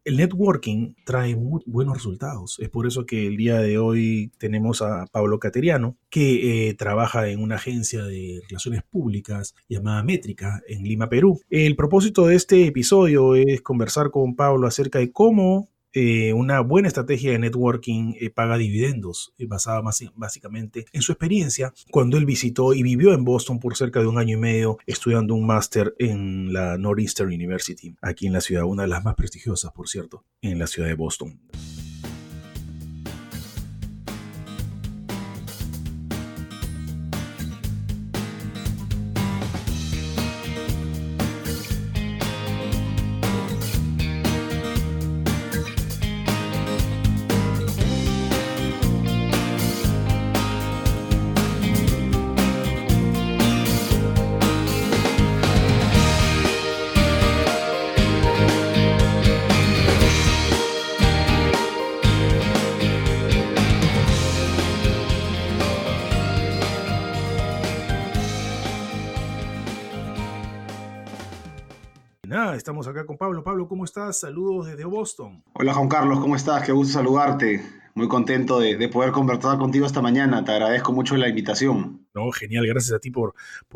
El networking trae muy buenos resultados. Es por eso que el día de hoy tenemos a Pablo Cateriano, que trabaja en una agencia de relaciones públicas llamada Métrica en Lima, Perú. El propósito de este episodio es conversar con Pablo acerca de cómo una buena estrategia de networking paga dividendos, basada básicamente en su experiencia cuando él visitó y vivió en Boston por cerca de un año y medio estudiando un máster en la Northeastern University, aquí en la ciudad, una de las más prestigiosas, por cierto, en la ciudad de Boston. Nada, estamos acá con Pablo. Pablo, ¿cómo estás? Saludos desde Boston. Hola Juan Carlos, ¿cómo estás? Qué gusto saludarte. Muy contento de poder conversar contigo esta mañana. Te agradezco mucho la invitación. No, genial, gracias a ti por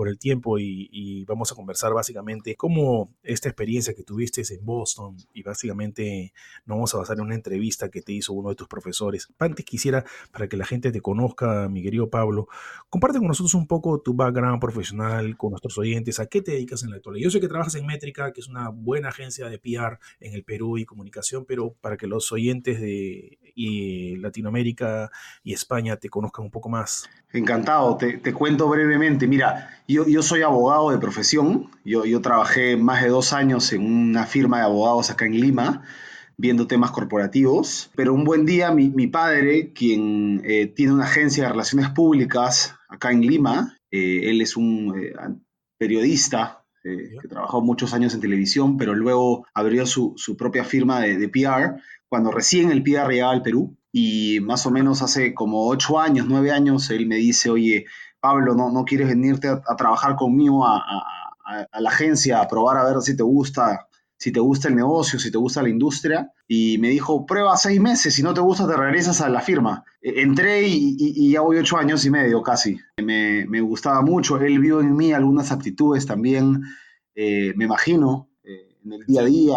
el tiempo y vamos a conversar básicamente cómo esta experiencia que tuviste en Boston y básicamente nos vamos a basar en una entrevista que te hizo uno de tus profesores. Antes quisiera, para que la gente te conozca, mi querido Pablo, comparte con nosotros un poco tu background profesional con nuestros oyentes, a qué te dedicas en la actualidad. Yo sé que trabajas en Métrica, que es una buena agencia de PR en el Perú y comunicación, pero para que los oyentes de Latinoamérica y España te conozcan un poco más. Encantado, te cuento brevemente. Mira, yo soy abogado de profesión. Yo trabajé más de 2 años en una firma de abogados acá en Lima, viendo temas corporativos. Pero un buen día mi padre, quien tiene una agencia de relaciones públicas acá en Lima, él es un periodista ¿Ya? que trabajó muchos años en televisión, pero luego abrió su propia firma de PR cuando recién el PR llegaba al Perú. Y más o menos hace como 8 años, 9 años, él me dice, oye, Pablo, ¿no quieres venirte a trabajar conmigo a la agencia, a probar a ver si te gusta el negocio, si te gusta la industria? Y me dijo, prueba 6 meses, si no te gusta te regresas a la firma. Entré y ya voy 8 años y medio casi. Me gustaba mucho, él vio en mí algunas aptitudes también, me imagino, en el día a Sí. día.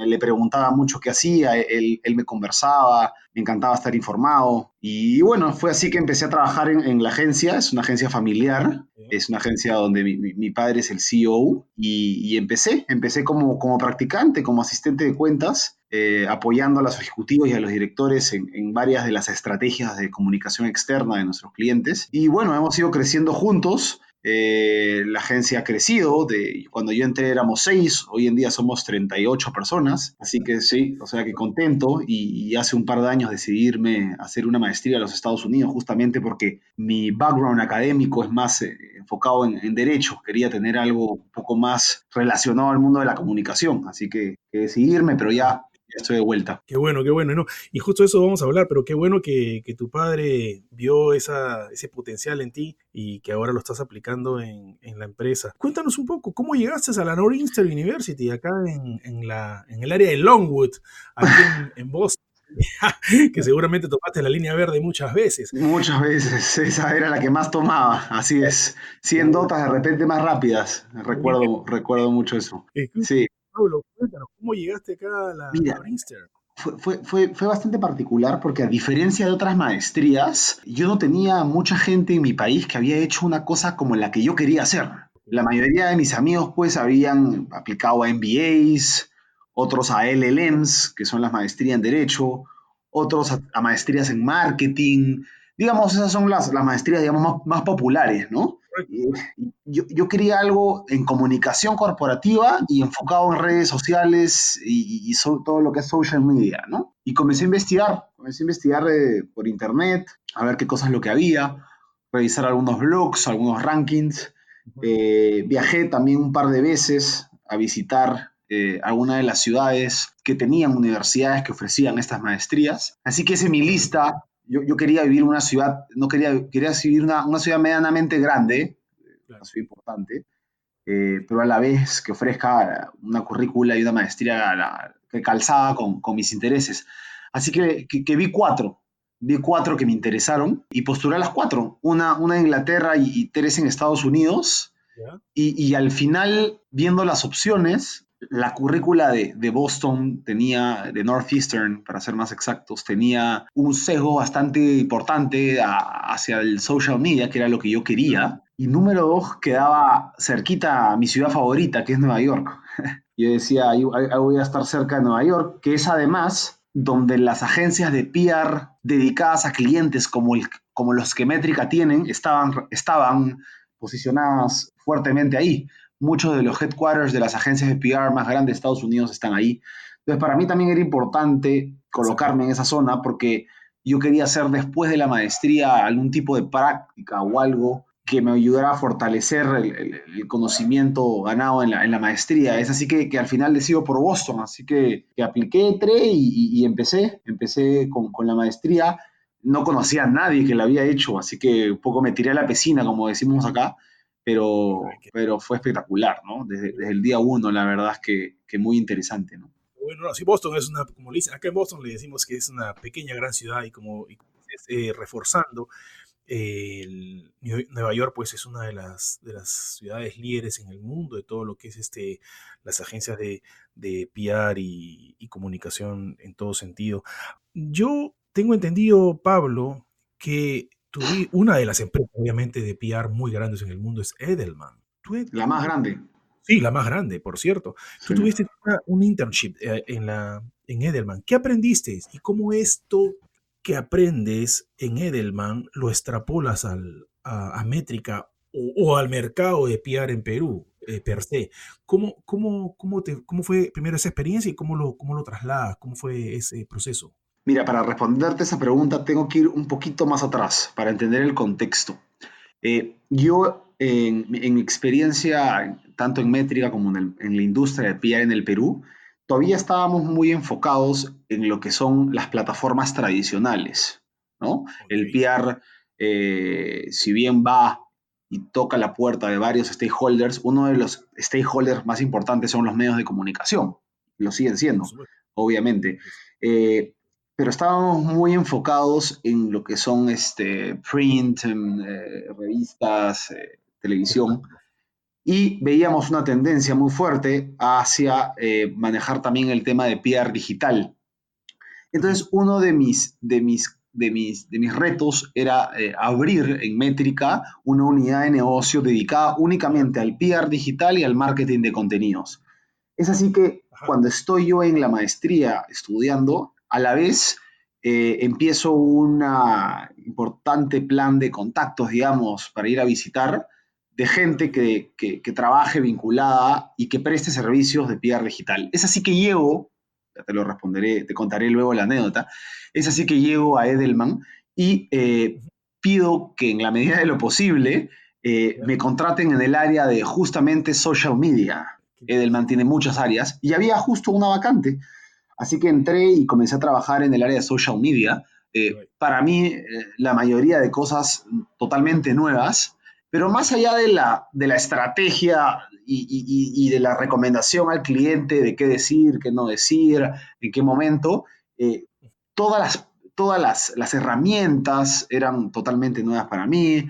Le preguntaba mucho qué hacía, él me conversaba, me encantaba estar informado. Y bueno, fue así que empecé a trabajar en la agencia, es una agencia familiar, ¿Ya? es una agencia donde mi padre es el CEO y empecé como practicante, como asistente de cuentas, apoyando a los ejecutivos y a los directores en varias de las estrategias de comunicación externa de nuestros clientes. Y bueno, hemos ido creciendo juntos. La agencia ha crecido, cuando yo entré éramos 6, hoy en día somos 38 personas, así que sí, o sea que contento y hace un par de años decidí irme a hacer una maestría a los Estados Unidos justamente porque mi background académico es más enfocado en derecho, quería tener algo un poco más relacionado al mundo de la comunicación, así que decidí irme, pero ya estoy de vuelta. Qué bueno, qué bueno. No, y justo de eso vamos a hablar, pero qué bueno que tu padre vio ese potencial en ti y que ahora lo estás aplicando en la empresa. Cuéntanos un poco, ¿cómo llegaste a la Northeastern University, acá en el área de Longwood, aquí en Boston? Que seguramente tomaste la línea verde muchas veces. Muchas veces, esa era la que más tomaba, así es. 100 notas de repente más rápidas, recuerdo mucho eso. Sí, Pablo, cuéntanos, ¿cómo llegaste acá a la mira, Northeastern? fue bastante particular porque a diferencia de otras maestrías, yo no tenía mucha gente en mi país que había hecho una cosa como la que yo quería hacer. La mayoría de mis amigos pues habían aplicado a MBAs, otros a LLMs, que son las maestrías en Derecho, otros a maestrías en Marketing. Digamos, esas son las maestrías, digamos, más populares, ¿no? Correcto, Y- correcto. yo quería algo en comunicación corporativa y enfocado en redes sociales y todo lo que es social media, ¿no? Y comencé a investigar por internet, a ver qué cosas es lo que había, revisar algunos blogs, algunos rankings. Ujú. Viajé también un par de veces a visitar algunas de las ciudades que tenían universidades que ofrecían estas maestrías. Así que esa es mi Correcto. lista. Yo quería vivir en una ciudad, no quería vivir una ciudad medianamente grande, una Claro. ciudad importante, pero a la vez que ofrezca una currícula y una maestría que calzaba con mis intereses. Así que vi cuatro que me interesaron y postulé a las cuatro, una en Inglaterra y tres en Estados Unidos. ¿Ya? Y al final, viendo las opciones, la currícula de Boston tenía, de Northeastern, para ser más exactos, tenía un sesgo bastante importante hacia el social media, que era lo que yo quería. Y número dos, quedaba cerquita a mi ciudad favorita, que es Nueva York. Yo decía, ahí voy a estar cerca de Nueva York, que es además donde las agencias de PR dedicadas a clientes como los que Métrica tienen estaban posicionadas fuertemente ahí. Muchos de los headquarters de las agencias de PR más grandes de Estados Unidos están ahí. Entonces, para mí también era importante colocarme en esa zona porque yo quería hacer después de la maestría algún tipo de práctica o algo que me ayudara a fortalecer el conocimiento ganado en la maestría. Es así que al final decido por Boston, así que apliqué, entré y empecé con la maestría. No conocía a nadie que la había hecho, así que un poco me tiré a la piscina, como decimos acá, Ay, pero fue espectacular, ¿no? Desde el día uno, la verdad es que muy interesante, ¿no? bueno, no, sí, Boston es una, como le dicen, acá en Boston le decimos que es una pequeña gran ciudad y como dices, reforzando, Nueva York pues es una de las ciudades líderes en el mundo de todo lo que es las agencias de PR y comunicación en todo sentido. Yo tengo entendido, Pablo, que una de las empresas obviamente de PR muy grandes en el mundo es Edelman. La más grande. Sí, la más grande, por cierto. Tú Sí. tuviste un internship en Edelman. ¿Qué aprendiste? ¿Y cómo esto que aprendes en Edelman lo extrapolas a Métrica o al mercado de PR en Perú, per se? ¿Cómo fue primero esa experiencia y cómo lo trasladas? ¿Cómo fue ese proceso? Mira, para responderte esa pregunta tengo que ir un poquito más atrás para entender el contexto. Yo, en mi experiencia, tanto en Métrica como en la industria de PR en el Perú, todavía estábamos muy enfocados en lo que son las plataformas tradicionales, ¿no? Ok, El PR, si bien va y toca la puerta de varios stakeholders, uno de los stakeholders más importantes son los medios de comunicación, lo siguen por siendo, supuesto. obviamente. Eh, pero estábamos muy enfocados en lo que son print, revistas, televisión, Claro. y veíamos una tendencia muy fuerte hacia manejar también el tema de PR digital. Ujú. Entonces, uno de mis retos era abrir en Métrica una unidad de negocio dedicada únicamente al PR digital y al marketing de contenidos. Es así que Ajá. cuando estoy yo en la maestría estudiando, a la vez empiezo un importante plan de contactos, digamos, para ir a visitar de gente que trabaje vinculada y que preste servicios de PR digital. Es así que llego, ya te lo responderé, te contaré luego la anécdota, es así que llego a Edelman y Ujú. pido que en la medida de lo posible Ya. me contraten en el área de justamente social media. Qué Edelman interesante. tiene muchas áreas y había justo una vacante. Así que entré y comencé a trabajar en el área de social media. Right. Para mí, la mayoría de cosas totalmente nuevas, pero más allá de la estrategia y de la recomendación al cliente de qué decir, qué no decir, en qué momento, eh, todas las herramientas eran totalmente nuevas para mí.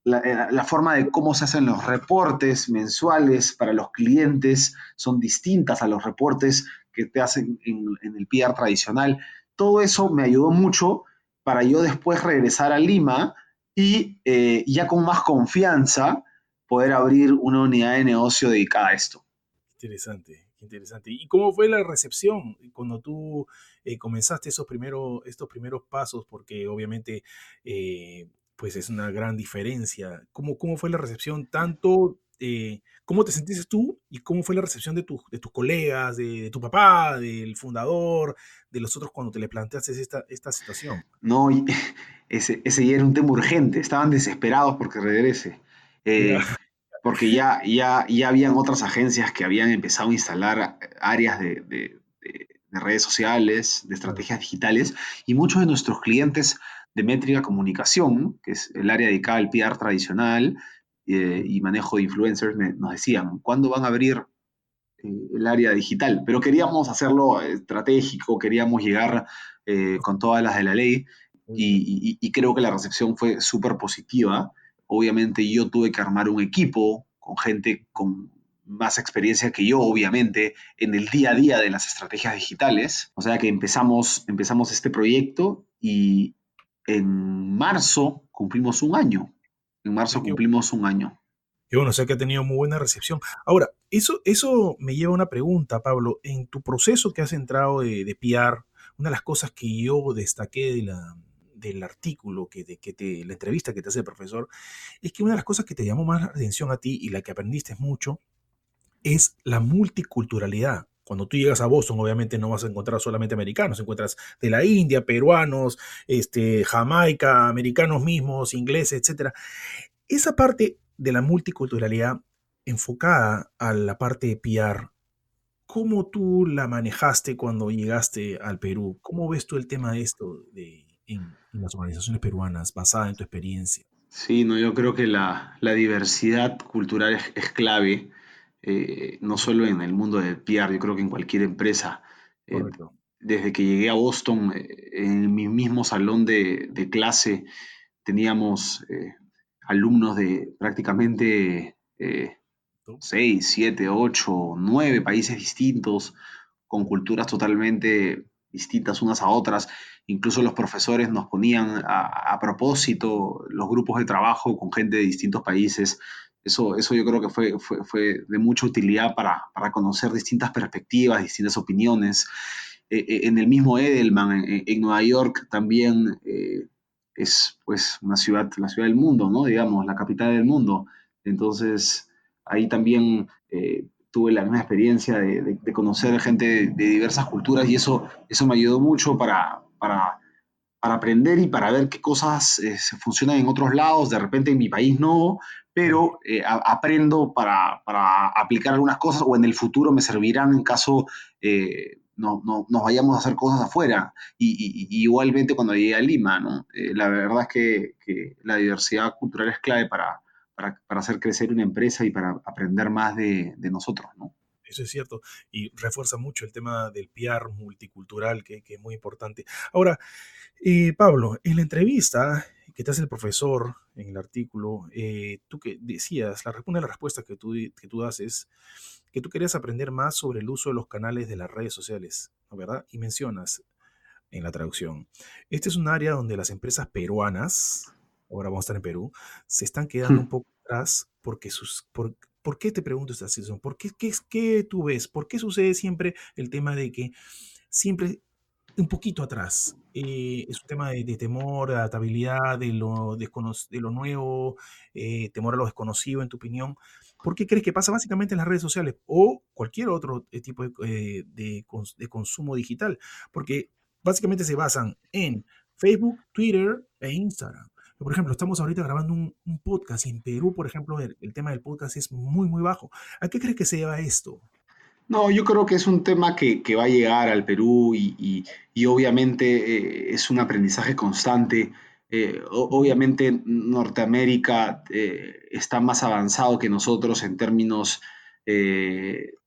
La forma de cómo se hacen los reportes mensuales para los clientes son distintas a los reportes que te hacen en el PR tradicional. Todo eso me ayudó mucho para yo después regresar a Lima y ya con más confianza poder abrir una unidad de negocio dedicada a esto. Interesante, qué interesante. ¿Y cómo fue la recepción cuando tú comenzaste estos primeros pasos? Porque obviamente, pues es una gran diferencia. ¿Cómo fue la recepción tanto, cómo te sentiste tú y cómo fue la recepción de tus colegas, de tu papá, del fundador, de los otros cuando te le planteaste esta situación? No, y ese ya era un tema urgente, estaban desesperados porque regrese. Ya. Eh, Porque ya habían otras agencias que habían empezado a instalar áreas de redes sociales, de Claro. estrategias digitales, y muchos de nuestros clientes de métrica comunicación, que es el área dedicada al PR tradicional Ujú. y manejo de influencers, nos decían, ¿cuándo van a abrir el área digital, pero queríamos hacerlo estratégico, queríamos llegar con todas las de la ley y creo que la recepción fue súper positiva. Obviamente yo tuve que armar un equipo con gente con más experiencia que yo, obviamente, en el día a día de las estrategias digitales. O sea que empezamos este proyecto y en marzo cumplimos un año. En marzo Qué cumplimos un año. Qué bueno, o sea que ha tenido muy buena recepción. Ahora, eso me lleva a una pregunta, Pablo. En tu proceso que has entrado de PR, una de las cosas que yo destaqué del artículo, la entrevista que te hace el profesor, es que una de las cosas que te llamó más la atención a ti y la que aprendiste mucho es la multiculturalidad. Cuando tú llegas a Boston, obviamente no vas a encontrar solamente americanos, encuentras de la India, peruanos, Jamaica, americanos mismos, ingleses, etcétera. Esa parte de la multiculturalidad enfocada a la parte de PR, ¿cómo tú la manejaste cuando llegaste al Perú? ¿Cómo ves tú el tema de esto en las organizaciones peruanas, basada en tu experiencia? Sí, no, yo creo que la diversidad cultural es clave, no solo en el mundo del PR, yo creo que en cualquier empresa. Eh, Correcto. Desde que llegué a Boston, en mi mismo salón de clase teníamos alumnos de prácticamente 6, 7, 8, 9 países distintos, con culturas totalmente distintas unas a otras. Incluso los profesores nos ponían a propósito los grupos de trabajo con gente de distintos países. Eso yo creo que fue de mucha utilidad para conocer distintas perspectivas, distintas opiniones. En el mismo Edelman, en Nueva York, también es pues una ciudad, la ciudad del mundo, ¿no? Digamos, la capital del mundo. Entonces, ahí también tuve la misma experiencia de conocer gente de diversas culturas y eso me ayudó mucho para aprender y para ver qué cosas se funcionan en otros lados, de repente en mi país no, Claro. pero aprendo para aplicar algunas cosas o en el futuro me servirán en caso nos vayamos a hacer cosas afuera. Y igualmente cuando llegué a Lima, ¿no? La verdad es que la diversidad cultural es clave para hacer crecer una empresa y para aprender más de nosotros, ¿no? Eso es cierto, y refuerza mucho el tema del PR multicultural, que es muy importante. Ahora, Pablo, en la entrevista que te hace el profesor en el artículo, tú que decías, una de las respuestas que tú das es que tú querías aprender más sobre el uso de los canales de las redes sociales, ¿no? ¿Verdad? Y mencionas en la traducción, este es un área donde las empresas peruanas, ahora vamos a estar en Perú, se están quedando un poco atrás porque ¿por qué te pregunto esta situación? ¿Qué tú ves? ¿Por qué sucede siempre el tema de que siempre un poquito atrás? Es un tema de temor, de adaptabilidad, de lo nuevo, temor a lo desconocido, en tu opinión. ¿Por qué crees que pasa básicamente en las redes sociales o cualquier otro tipo de consumo digital? Porque básicamente se basan en Facebook, Twitter e Instagram. Por ejemplo, estamos ahorita grabando un podcast y en Perú, por ejemplo, el tema del podcast es muy, muy bajo. ¿A qué crees que se lleva esto? No, yo creo que es un tema que va a llegar al Perú y obviamente es un aprendizaje constante. Obviamente Norteamérica está más avanzado que nosotros en términos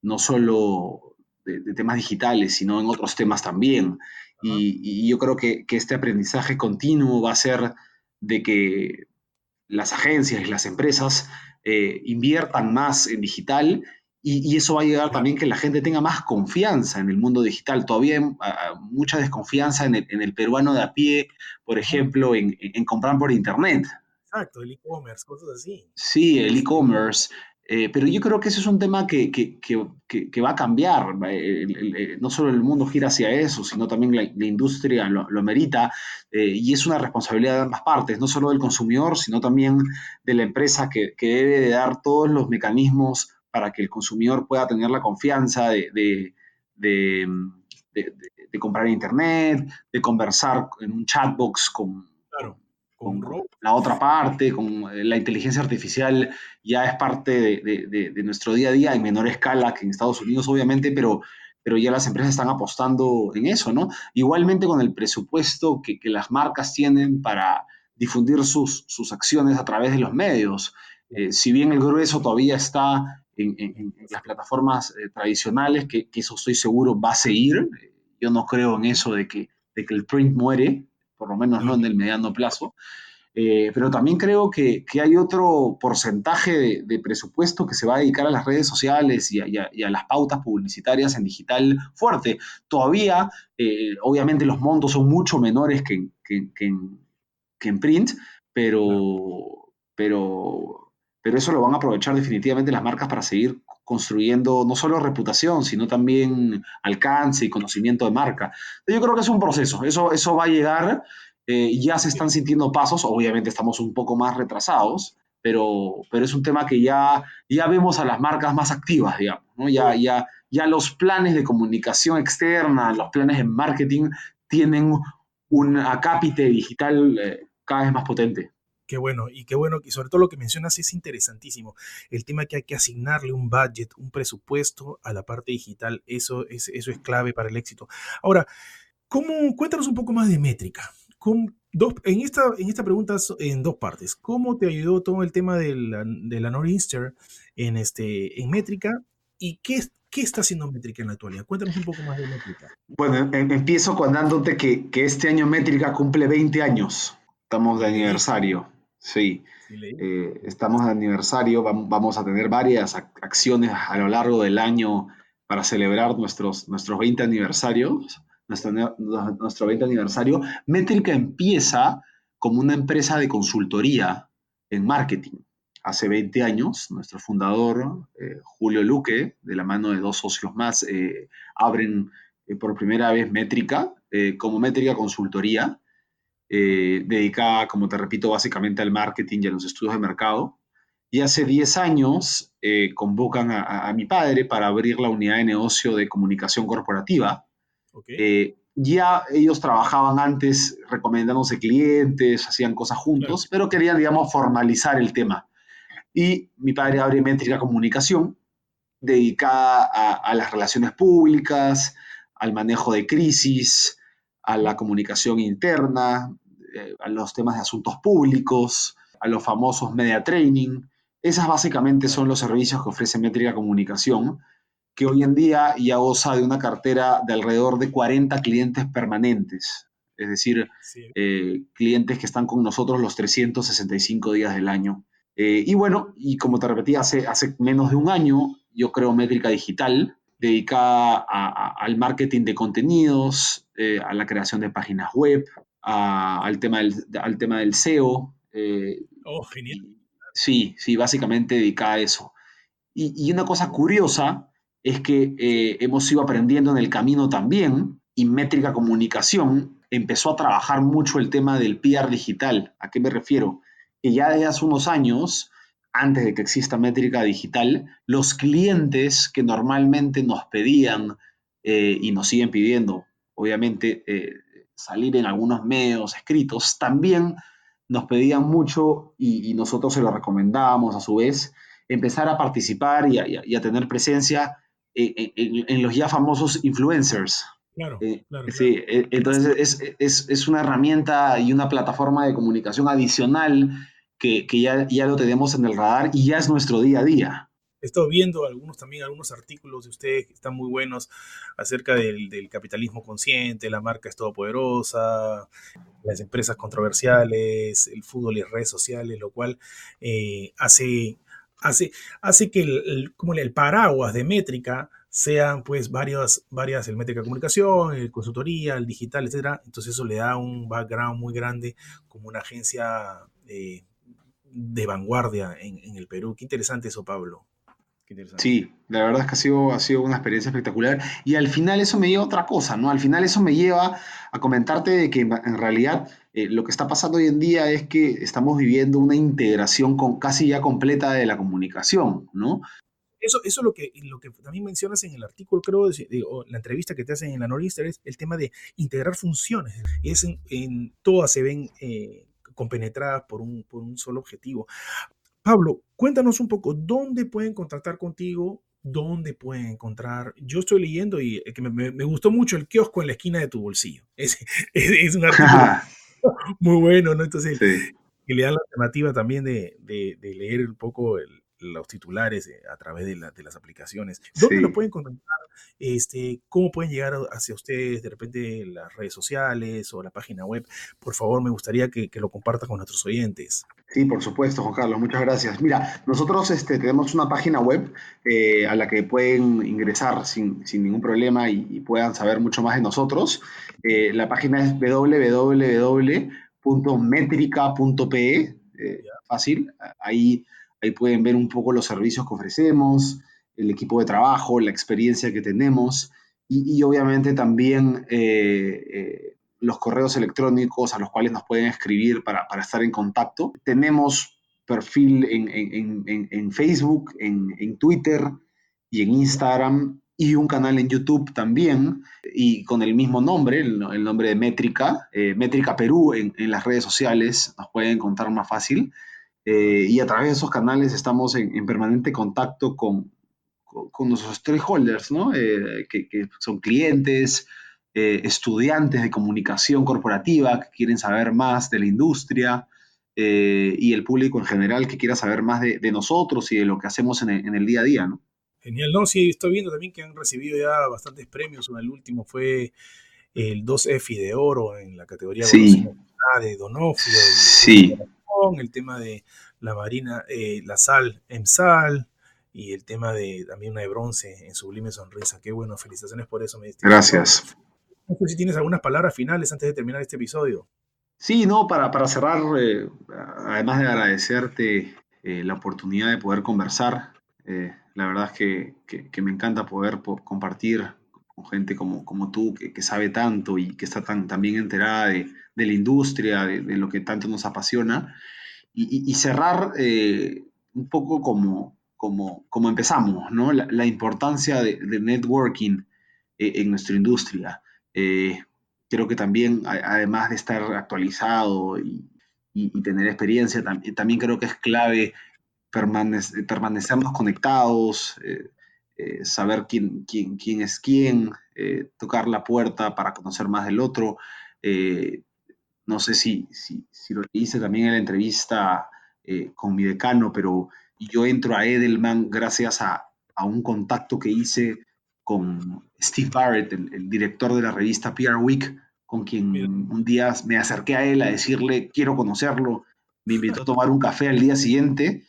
no solo de temas digitales, sino en otros temas también. Ajá. Y yo creo que este aprendizaje continuo va a ser de que las agencias y las empresas inviertan más en digital y eso va a llegar Claro, también que la gente tenga más confianza en el mundo digital. Todavía hay mucha desconfianza en el peruano de a pie, por ajá, ejemplo, en comprar por internet. exacto, el e-commerce, cosas así. Sí, el Sí, e-commerce, pero yo creo que ese es un tema que va a cambiar. No solo el mundo gira hacia eso, sino también la industria lo merita, y es una responsabilidad de ambas partes, no solo del consumidor, sino también de la empresa que debe de dar todos los mecanismos para que el consumidor pueda tener la confianza de, de comprar en Internet, de conversar en un chatbox claro, con un con robot. la otra parte, con la inteligencia artificial ya es parte de nuestro día a día en menor escala que en Estados Unidos, obviamente, pero ya las empresas están apostando en eso, ¿no? Igualmente con el presupuesto que las marcas tienen para difundir sus acciones a través de los medios. Si bien el grueso todavía está en las plataformas tradicionales, que eso estoy seguro va a seguir. Yo no creo en eso de que el print muere, por lo menos no en el mediano plazo. Pero también creo que hay otro porcentaje de presupuesto que se va a dedicar a las redes sociales y a las pautas publicitarias en digital fuerte. Todavía, obviamente, los montos son mucho menores que en print, Claro. pero eso lo van a aprovechar definitivamente las marcas para seguir construyendo no solo reputación, sino también alcance y conocimiento de marca. Yo creo que es un proceso, eso va a llegar, ya se están sintiendo pasos, obviamente estamos un poco más retrasados, pero es un tema que ya vemos a las marcas más activas, digamos, ¿no? Ya los planes de comunicación externa, los planes de marketing tienen un acápite digital cada vez más potente. Y qué bueno, y sobre todo lo que mencionas es interesantísimo. El tema que hay que asignarle un budget, un presupuesto a la parte digital, eso es clave para el éxito. Ahora, cuéntanos un poco más de métrica. En esta pregunta en dos partes. ¿Cómo te ayudó todo el tema de la Nor'easter en métrica? ¿Y qué está haciendo métrica en la actualidad? Cuéntanos un poco más de métrica. Bueno, empiezo contándote que este año Métrica cumple 20 años. Estamos de Sí, leí, aniversario. Sí, sí, leí. estamos de aniversario. Vamos a tener varias acciones a lo largo del año para celebrar nuestros 20 aniversarios. Nuestro 20 aniversario. Métrica empieza como una empresa de consultoría en marketing. Hace 20 años, nuestro fundador, Julio Luque, de la mano de dos socios más, abren por primera vez Métrica, como Métrica Consultoría, dedicada, como te repito, básicamente al marketing y a los estudios de mercado. Y hace 10 años convocan a mi padre para abrir la unidad de negocio de comunicación corporativa. Ok, Ya ellos trabajaban antes recomendándose clientes, hacían cosas claro. juntos, pero querían, digamos, formalizar el tema. Y mi padre abre Métrica Comunicación, dedicada a las relaciones públicas, al manejo de crisis, a la comunicación interna, a los temas de asuntos públicos, a los famosos media training. Esas básicamente Claro. son los servicios que ofrece Métrica Comunicación, que hoy en día ya goza de una cartera de alrededor de 40 clientes permanentes, es decir, Sí. clientes que están con nosotros los 365 días del año. Y bueno, y como te repetí, hace menos de un año yo creo Métrica Digital, dedicada al marketing de contenidos, a la creación de páginas web, al tema del SEO. Oh, genial. Sí, sí, básicamente dedicada a eso. Y una cosa curiosa es que hemos ido aprendiendo en el camino también, y Métrica Comunicación empezó a trabajar mucho el tema del PR digital. ¿A qué me refiero? Que ya desde hace unos años, antes de que exista Métrica Digital, los clientes que normalmente nos pedían y nos siguen pidiendo, obviamente, salir en algunos medios escritos, también nos pedían mucho y nosotros se lo recomendábamos a su vez empezar a participar y a tener presencia en los ya famosos influencers. Claro, claro, claro. Sí, entonces es una herramienta y una plataforma de comunicación adicional que ya lo tenemos en el radar y ya es nuestro día a día. He estado viendo algunos artículos de ustedes que están muy buenos acerca del capitalismo consciente, la marca es todopoderosa, las empresas controversiales, el fútbol y redes sociales, lo cual hace, hace que como el paraguas de métrica sean pues varias, el métrica de comunicación, el consultoría, el digital, etcétera. Entonces eso le da un background muy grande como una agencia de vanguardia en el Perú. Qué interesante eso, Pablo. Qué interesante. Sí, la verdad es que ha sido una experiencia espectacular y al final eso me lleva a otra cosa, ¿no? Al final eso me lleva a comentarte de que en realidad lo que está pasando hoy en día es que estamos viviendo una integración casi ya completa de la comunicación, ¿no? Eso es lo que también mencionas en el artículo, creo, o la entrevista que te hacen en la Northeastern, es el tema de integrar funciones. Todas se ven compenetradas por un solo objetivo. Pablo, cuéntanos un poco, ¿dónde pueden contactar contigo? ¿Dónde pueden encontrar? Yo estoy leyendo y que me gustó mucho el kiosco en la esquina de tu bolsillo. Es un artículo muy bueno, ¿no? Entonces, Sí. que le da la alternativa también de leer un poco los titulares a través de las aplicaciones. ¿Dónde lo Sí. pueden contactar? ¿Cómo pueden llegar hacia ustedes? De repente las redes sociales o la página web. Por favor, me gustaría que lo compartas con nuestros oyentes. Sí, por supuesto, Juan Carlos, muchas gracias. Mira, nosotros tenemos una página web a la que pueden ingresar sin ningún problema y puedan saber mucho más de nosotros. La página es www.metrica.pe, fácil. Ahí pueden ver un poco los servicios que ofrecemos, el equipo de trabajo, la experiencia que tenemos y obviamente también los correos electrónicos a los cuales nos pueden escribir para estar en contacto. Tenemos perfil en Facebook, en Twitter y en Instagram y un canal en YouTube también y con el mismo nombre, el nombre de Métrica, Métrica Perú en las redes sociales, nos pueden encontrar más fácil. Y a través de esos canales estamos en permanente contacto con nuestros stakeholders, ¿no? Que son clientes, estudiantes de comunicación corporativa que quieren saber más de la industria y el público en general que quiera saber más de nosotros y de lo que hacemos en el día a día, ¿no? Genial, no, sí, estoy viendo también que han recibido ya bastantes premios. El último fue el 2F de oro en la categoría Sí, golosinas de Donofrio, el tema de sí, Aragón, el tema de la marina, la sal, EMSAL, y el tema de también una de bronce en Sublime Sonrisa. Qué bueno, felicitaciones por eso, mi estimado Pablo. gracias. No sé si tienes algunas palabras finales antes de terminar este episodio. Sí, no, para cerrar, además de agradecerte la oportunidad de poder conversar, la verdad es que me encanta poder compartir con gente como tú, que sabe tanto y que está tan bien enterada de la industria, de lo que tanto nos apasiona, y cerrar un poco como empezamos, ¿no? La importancia de networking en nuestra industria. Eh, Creo que también, además de estar actualizado y tener experiencia, también creo que es clave permanecernos conectados, saber quién es quién, tocar la puerta para conocer más del otro. Eh, no sé si lo hice también en la entrevista con mi decano, pero yo entro a Edelman gracias a un contacto que hice con Steve Barrett, el director de la revista PR Week, con quien Mira, un día me acerqué a él a decirle, quiero conocerlo. Me invitó a tomar un café al día siguiente,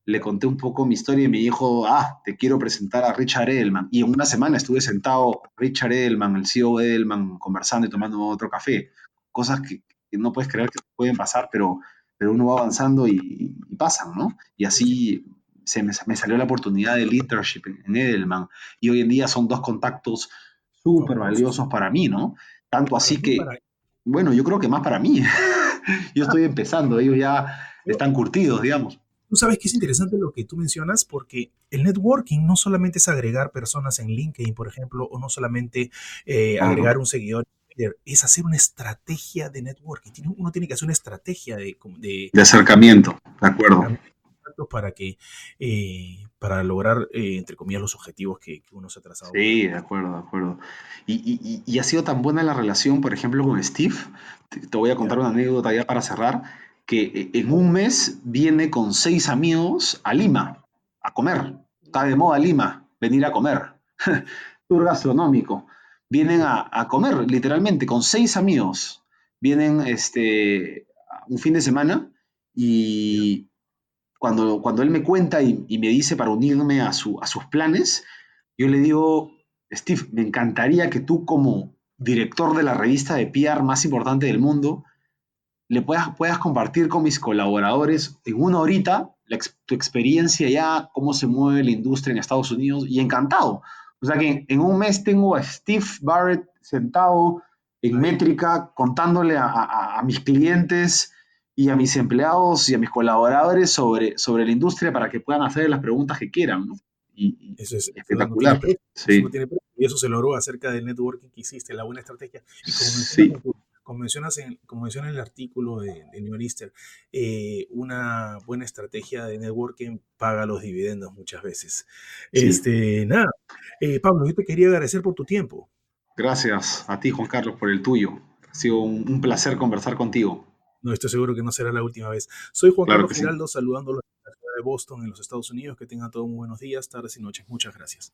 le conté un poco mi historia y me dijo, te quiero presentar a Richard Edelman. Y en una semana estuve sentado Richard Edelman, el CEO de Edelman, conversando y tomando otro café. Cosas que no puedes creer que pueden pasar, pero uno va avanzando y pasan, ¿no? Y así me salió la oportunidad de leadership en Edelman. Y hoy en día son dos contactos súper fabulosos. valiosos para mí, ¿no? Tanto Para así ti, que, para bueno, yo creo que más para mí. Yo estoy empezando, ellos ya yo. están curtidos, digamos. Tú sabes que es interesante lo que tú mencionas porque el networking no solamente es agregar personas en LinkedIn, por ejemplo, o no solamente Claro. agregar un seguidor en Twitter, es hacer una estrategia de networking. Uno tiene que hacer una estrategia De acercamiento, de acuerdo. acercamiento para que para lograr, entre comillas, los objetivos que uno se ha trazado por Sí, ahí. de acuerdo, de acuerdo. Y ha sido tan buena la relación, por ejemplo, con Steve. Te voy a ¿Ya? contar una anécdota ya para cerrar, que en un mes viene con 6 amigos a Lima a comer. Está de moda Lima, venir a comer. Tour gastronómico. Vienen a comer, literalmente, con 6 amigos. Vienen un fin de semana ¿Ya? y cuando él me cuenta y me dice para unirme a sus planes, yo le digo, Steve, me encantaría que tú como director de la revista de PR más importante del mundo, le puedas compartir con mis colaboradores en una horita tu experiencia ya, cómo se mueve la industria en Estados Unidos, y encantado. O sea que en un mes tengo a Steve Barrett sentado en Ahí. métrica contándole a mis clientes y a mis empleados y a mis colaboradores sobre la industria para que puedan hacer las preguntas que quieran, ¿no? Y Eso no tiene espectacular. precio. Eso no Sí, tiene precio. Y eso se logró acerca del networking que hiciste, la buena estrategia. Y sí, como mencionas en el artículo de New Easter, una buena estrategia de networking paga los dividendos muchas veces. sí. Nada, Pablo, yo te quería agradecer por tu tiempo. Gracias a ti, Juan Carlos, por el tuyo. Ha sido un placer conversar contigo. No estoy seguro que no será la última vez. Soy Juan Claro Carlos que sí. Giraldo, saludándolos de Boston, en los Estados Unidos. Que tengan todos muy buenos días, tardes y noches. Muchas gracias.